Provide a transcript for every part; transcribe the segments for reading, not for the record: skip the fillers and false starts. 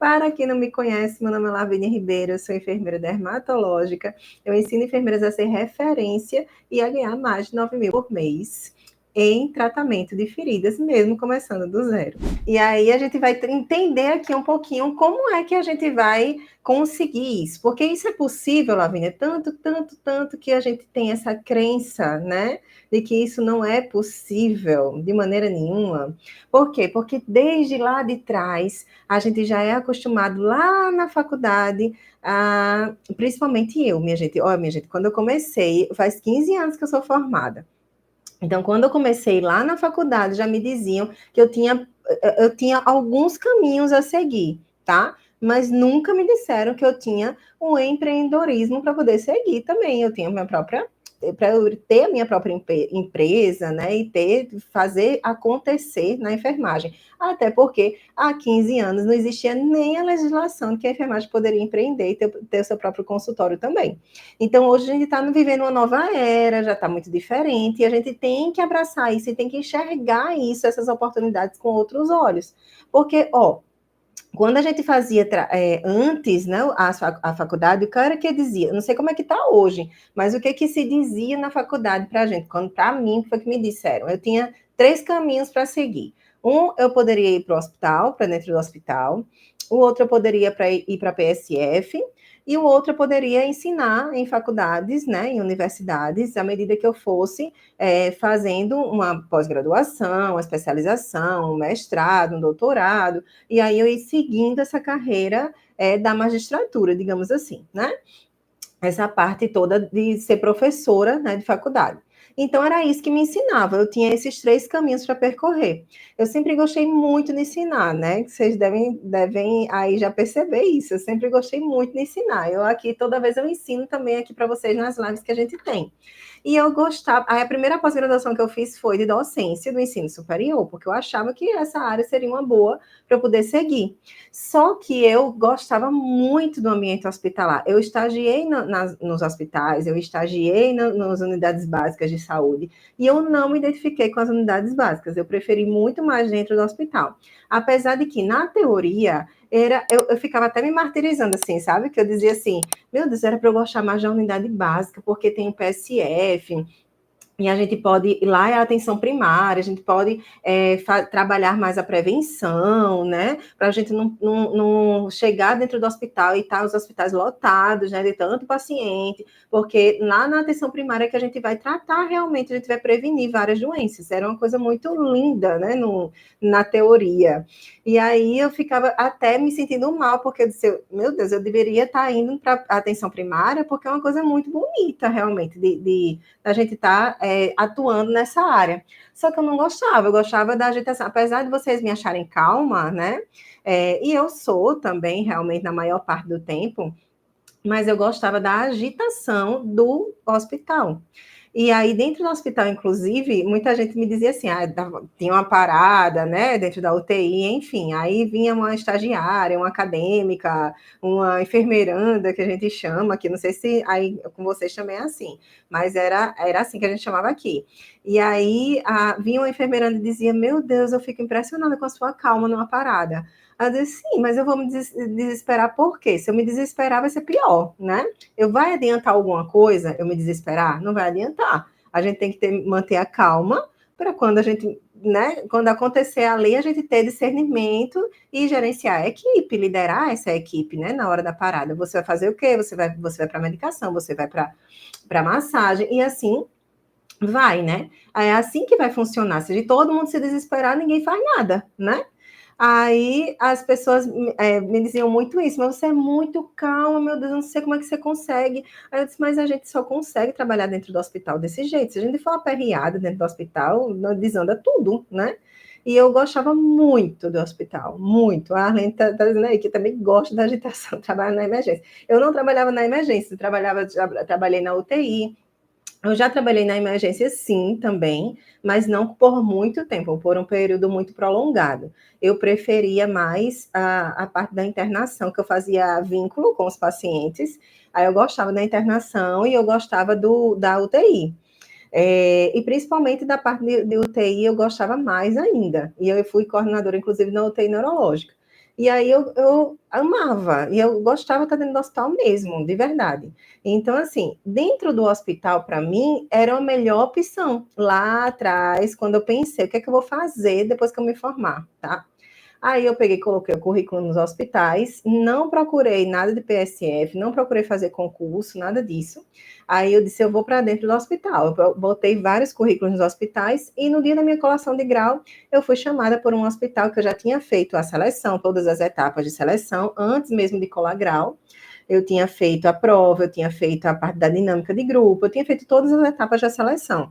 Para quem não me conhece, meu nome é Lavínia Ribeiro, eu sou enfermeira dermatológica. Eu ensino enfermeiras a ser referência e a ganhar mais de 9 mil por mês em tratamento de feridas, mesmo começando do zero. E aí a gente vai entender aqui um pouquinho como é que a gente vai conseguir isso, porque isso é possível, Lavínia, tanto que a gente tem essa crença, né, de que isso não é possível de maneira nenhuma. Por quê? Porque desde lá de trás a gente já é acostumado lá na faculdade, principalmente eu, minha gente. Olha, minha gente, quando eu comecei, faz 15 anos que eu sou formada. Então, quando eu comecei lá na faculdade, já me diziam que eu tinha alguns caminhos a seguir, tá? Mas nunca me disseram que eu tinha um empreendedorismo para poder seguir também. Eu tinha minha própria, para eu ter a minha própria empresa, né? E fazer acontecer na enfermagem. Até porque há 15 anos não existia nem a legislação de que a enfermagem poderia empreender e ter o seu próprio consultório também. Então, hoje a gente está vivendo uma nova era, já está muito diferente, e a gente tem que abraçar isso e tem que enxergar isso, essas oportunidades com outros olhos. Porque, quando a gente fazia antes, né, a faculdade, o cara que dizia, não sei como é que está hoje, mas o que se dizia na faculdade para a gente, quando para mim, foi que me disseram, eu tinha 3 caminhos para seguir. Eu poderia ir para o hospital, para dentro do hospital, o outro eu poderia ir para a PSF, e o outro eu poderia ensinar em faculdades, né, em universidades, à medida que eu fosse fazendo uma pós-graduação, uma especialização, um mestrado, um doutorado, e aí eu ia seguindo essa carreira da magistratura, digamos assim, né? Essa parte toda de ser professora, né, de faculdade. Então, era isso que me ensinava. Eu tinha esses 3 caminhos para percorrer. Eu sempre gostei muito de ensinar, né? Vocês devem aí já perceber isso. Eu sempre gostei muito de ensinar. Eu aqui, toda vez eu ensino também aqui para vocês nas lives que a gente tem. E eu gostava. Aí a primeira pós-graduação que eu fiz foi de docência do ensino superior, porque eu achava que essa área seria uma boa para eu poder seguir. Só que eu gostava muito do ambiente hospitalar. Eu estagiei nos hospitais, eu estagiei nas unidades básicas de saúde, e eu não me identifiquei com as unidades básicas. Eu preferi muito mais dentro do hospital. Apesar de que, na teoria, eu ficava até me martirizando, assim, sabe? Que eu dizia assim, meu Deus, era para eu gostar mais da unidade básica, porque tem o PSF, e a gente pode, lá é a atenção primária, a gente pode trabalhar mais a prevenção, né? Para a gente não chegar dentro do hospital e estar os hospitais lotados, né? De tanto paciente, porque lá na atenção primária é que a gente vai tratar realmente, a gente vai prevenir várias doenças. Era uma coisa muito linda, né? Na teoria. E aí eu ficava até me sentindo mal, porque eu disse, meu Deus, eu deveria estar indo para a atenção primária, porque é uma coisa muito bonita, realmente, a gente estar atuando nessa área. Só que eu não gostava, eu gostava da agitação. Apesar de vocês me acharem calma, né? E eu sou também, realmente, na maior parte do tempo, mas eu gostava da agitação do hospital. E aí, dentro do hospital, inclusive, muita gente me dizia assim, tinha uma parada, né, dentro da UTI, enfim, aí vinha uma estagiária, uma acadêmica, uma enfermeiranda, que a gente chama, que não sei se aí com vocês também é assim, mas era assim que a gente chamava aqui. E aí, vinha uma enfermeiranda e dizia, meu Deus, eu fico impressionada com a sua calma numa parada. Eu disse, sim, mas eu vou me desesperar por quê? Se eu me desesperar, vai ser pior, né? Vai adiantar alguma coisa eu me desesperar? Não vai adiantar. A gente tem que manter a calma para quando a gente, né, quando acontecer ali, a gente ter discernimento e gerenciar a equipe, liderar essa equipe, né, na hora da parada. Você vai fazer o quê? Você vai para a medicação, você vai para massagem, e assim vai, né? É assim que vai funcionar. Se todo mundo se desesperar, ninguém faz nada, né? Aí as pessoas me diziam muito isso, mas você é muito calma, meu Deus, eu não sei como é que você consegue. Aí eu disse, mas a gente só consegue trabalhar dentro do hospital desse jeito. Se a gente for aperreada dentro do hospital, desanda tudo, né? E eu gostava muito do hospital, muito. A Arlene está dizendo aí que também gosta da agitação, trabalha na emergência. Eu não trabalhava na emergência, trabalhei na UTI, eu já trabalhei na emergência, sim, também, mas não por muito tempo, por um período muito prolongado. Eu preferia mais a parte da internação, que eu fazia vínculo com os pacientes, aí eu gostava da internação e eu gostava da UTI. E principalmente da parte de UTI eu gostava mais ainda. E eu fui coordenadora, inclusive, na UTI neurológica. E aí eu amava, e eu gostava de estar dentro do hospital mesmo, de verdade. Então, assim, dentro do hospital, para mim, era a melhor opção. Lá atrás, quando eu pensei, o que é que eu vou fazer depois que eu me formar, tá? Aí eu peguei, coloquei o currículo nos hospitais, não procurei nada de PSF, não procurei fazer concurso, nada disso. Aí eu disse, eu vou para dentro do hospital. Eu botei vários currículos nos hospitais e no dia da minha colação de grau, eu fui chamada por um hospital que eu já tinha feito a seleção, todas as etapas de seleção, antes mesmo de colar grau. Eu tinha feito a prova, eu tinha feito a parte da dinâmica de grupo, eu tinha feito todas as etapas da seleção.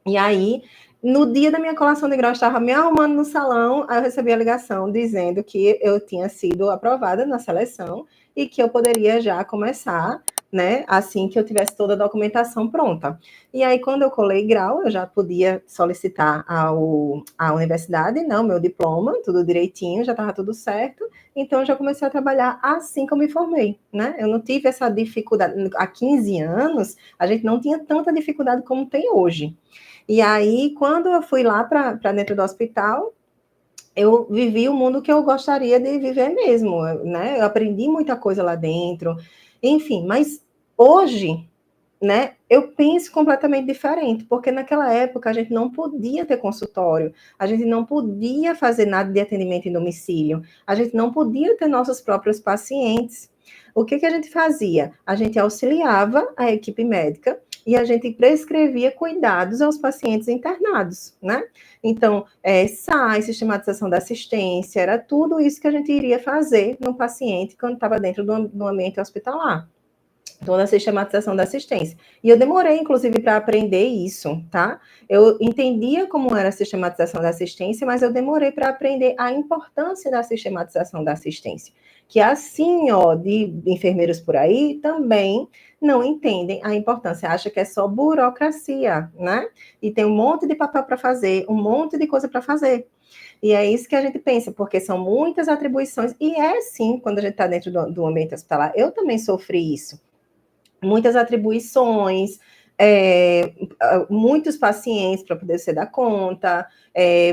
E aí, no dia da minha colação de grau, eu estava me arrumando no salão, aí eu recebi a ligação dizendo que eu tinha sido aprovada na seleção e que eu poderia já começar, né, assim que eu tivesse toda a documentação pronta. E aí, quando eu colei grau, eu já podia solicitar à universidade, não, meu diploma, tudo direitinho, já estava tudo certo, então eu já comecei a trabalhar assim que eu me formei, né? Eu não tive essa dificuldade. Há 15 anos, a gente não tinha tanta dificuldade como tem hoje. E aí, quando eu fui lá para dentro do hospital, eu vivi o mundo que eu gostaria de viver mesmo, né? Eu aprendi muita coisa lá dentro, enfim, mas hoje, né, eu penso completamente diferente, porque naquela época a gente não podia ter consultório, a gente não podia fazer nada de atendimento em domicílio, a gente não podia ter nossos próprios pacientes. O que a gente fazia? A gente auxiliava a equipe médica e a gente prescrevia cuidados aos pacientes internados, né? Então, SAI, sistematização da assistência, era tudo isso que a gente iria fazer no paciente quando estava dentro do ambiente hospitalar. Toda a sistematização da assistência. E eu demorei, inclusive, para aprender isso, tá? Eu entendia como era a sistematização da assistência, mas eu demorei para aprender a importância da sistematização da assistência. Que assim, ó, de enfermeiros por aí também não entendem a importância, acha que é só burocracia, né? E tem um monte de papel para fazer, um monte de coisa para fazer. E é isso que a gente pensa, porque são muitas atribuições, e é sim, quando a gente está dentro do ambiente hospitalar, eu também sofri isso, muitas atribuições, muitos pacientes para poder você dar conta,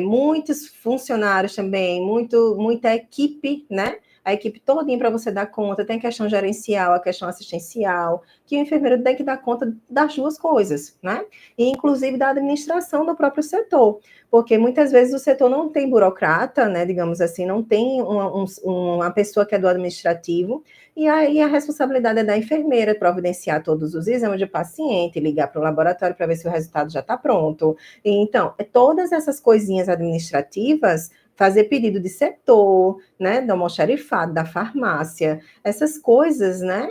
muitos funcionários também, muita equipe, né? A equipe todinha para você dar conta, tem a questão gerencial, a questão assistencial, que o enfermeiro tem que dar conta das duas coisas, né? E inclusive da administração do próprio setor, porque muitas vezes o setor não tem burocrata, né? Digamos assim, não tem uma pessoa que é do administrativo, e aí a responsabilidade é da enfermeira providenciar todos os exames de paciente, ligar para o laboratório para ver se o resultado já está pronto. E, então, todas essas coisinhas administrativas, fazer pedido de setor, né, do almoxarifado, da farmácia, essas coisas, né,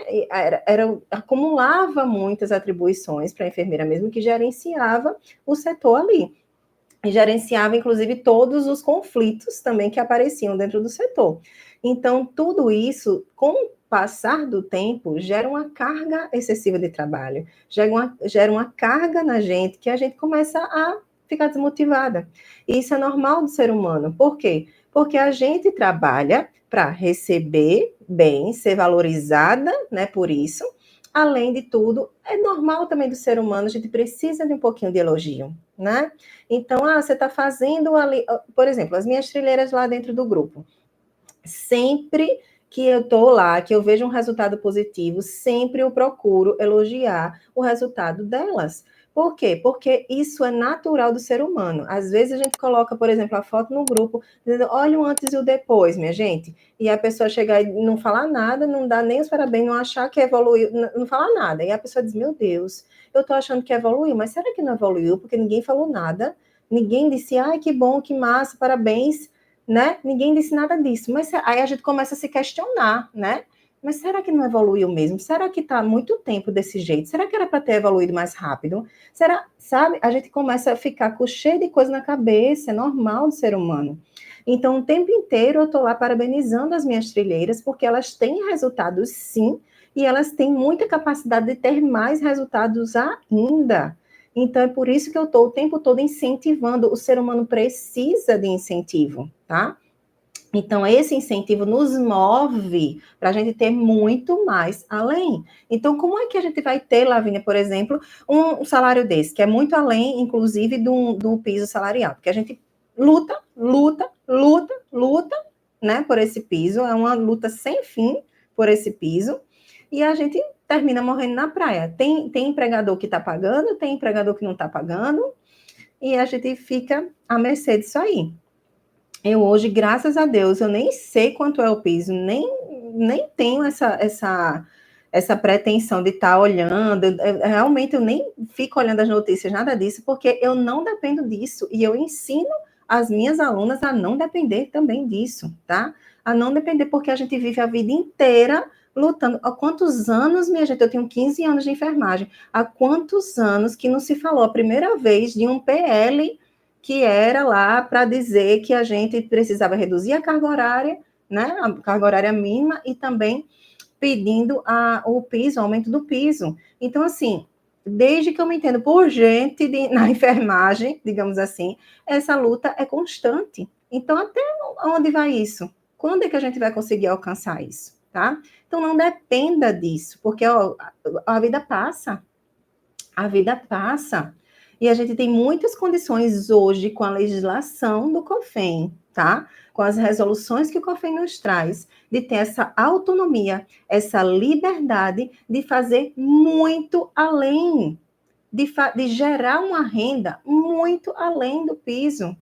acumulava muitas atribuições para a enfermeira mesmo que gerenciava o setor ali. E gerenciava, inclusive, todos os conflitos também que apareciam dentro do setor. Então, tudo isso, com o passar do tempo, gera uma carga excessiva de trabalho, gera uma carga na gente que a gente começa a ficar desmotivada. E isso é normal do ser humano. Por quê? Porque a gente trabalha para receber bem, ser valorizada, né, por isso. Além de tudo, é normal também do ser humano, a gente precisa de um pouquinho de elogio, né? Então, você está fazendo ali, por exemplo, as minhas trilheiras lá dentro do grupo. Sempre que eu estou lá, que eu vejo um resultado positivo, sempre eu procuro elogiar o resultado delas. Por quê? Porque isso é natural do ser humano. Às vezes a gente coloca, por exemplo, a foto no grupo, dizendo, olha o antes e o depois, minha gente. E a pessoa chegar e não falar nada, não dá nem os parabéns, não achar que evoluiu, não falar nada. E a pessoa diz, meu Deus, eu estou achando que evoluiu, mas será que não evoluiu? Porque ninguém falou nada. Ninguém disse, ai, que bom, que massa, parabéns, né? Ninguém disse nada disso. Mas aí a gente começa a se questionar, né? Mas será que não evoluiu mesmo? Será que está muito tempo desse jeito? Será que era para ter evoluído mais rápido? Será, sabe? A gente começa a ficar com cheio de coisa na cabeça, é normal do ser humano. Então, o tempo inteiro eu estou lá parabenizando as minhas trilheiras, porque elas têm resultados sim, e elas têm muita capacidade de ter mais resultados ainda. Então, é por isso que eu estou o tempo todo incentivando. O ser humano precisa de incentivo, tá? Então, esse incentivo nos move para a gente ter muito mais além. Então, como é que a gente vai ter, Lavínia, por exemplo, um salário desse, que é muito além, inclusive, do piso salarial? Porque a gente luta, luta, luta, luta, né, por esse piso, é uma luta sem fim por esse piso, e a gente termina morrendo na praia. Tem empregador que está pagando, tem empregador que não está pagando, e a gente fica à mercê disso aí. Eu hoje, graças a Deus, eu nem sei quanto é o piso, nem tenho essa pretensão de estar olhando, realmente eu nem fico olhando as notícias, nada disso, porque eu não dependo disso, e eu ensino as minhas alunas a não depender também disso, tá? A não depender, porque a gente vive a vida inteira lutando. Há quantos anos, minha gente, eu tenho 15 anos de enfermagem, há quantos anos que não se falou a primeira vez de um PL que era lá para dizer que a gente precisava reduzir a carga horária, né, a carga horária mínima, e também pedindo o piso, o aumento do piso. Então, assim, desde que eu me entendo por gente na enfermagem, digamos assim, essa luta é constante. Então, até onde vai isso? Quando é que a gente vai conseguir alcançar isso, tá? Então, não dependa disso, porque ó, a vida passa. A vida passa. E a gente tem muitas condições hoje com a legislação do COFEN, tá? Com as resoluções que o COFEN nos traz, de ter essa autonomia, essa liberdade de fazer muito além, de gerar uma renda muito além do piso.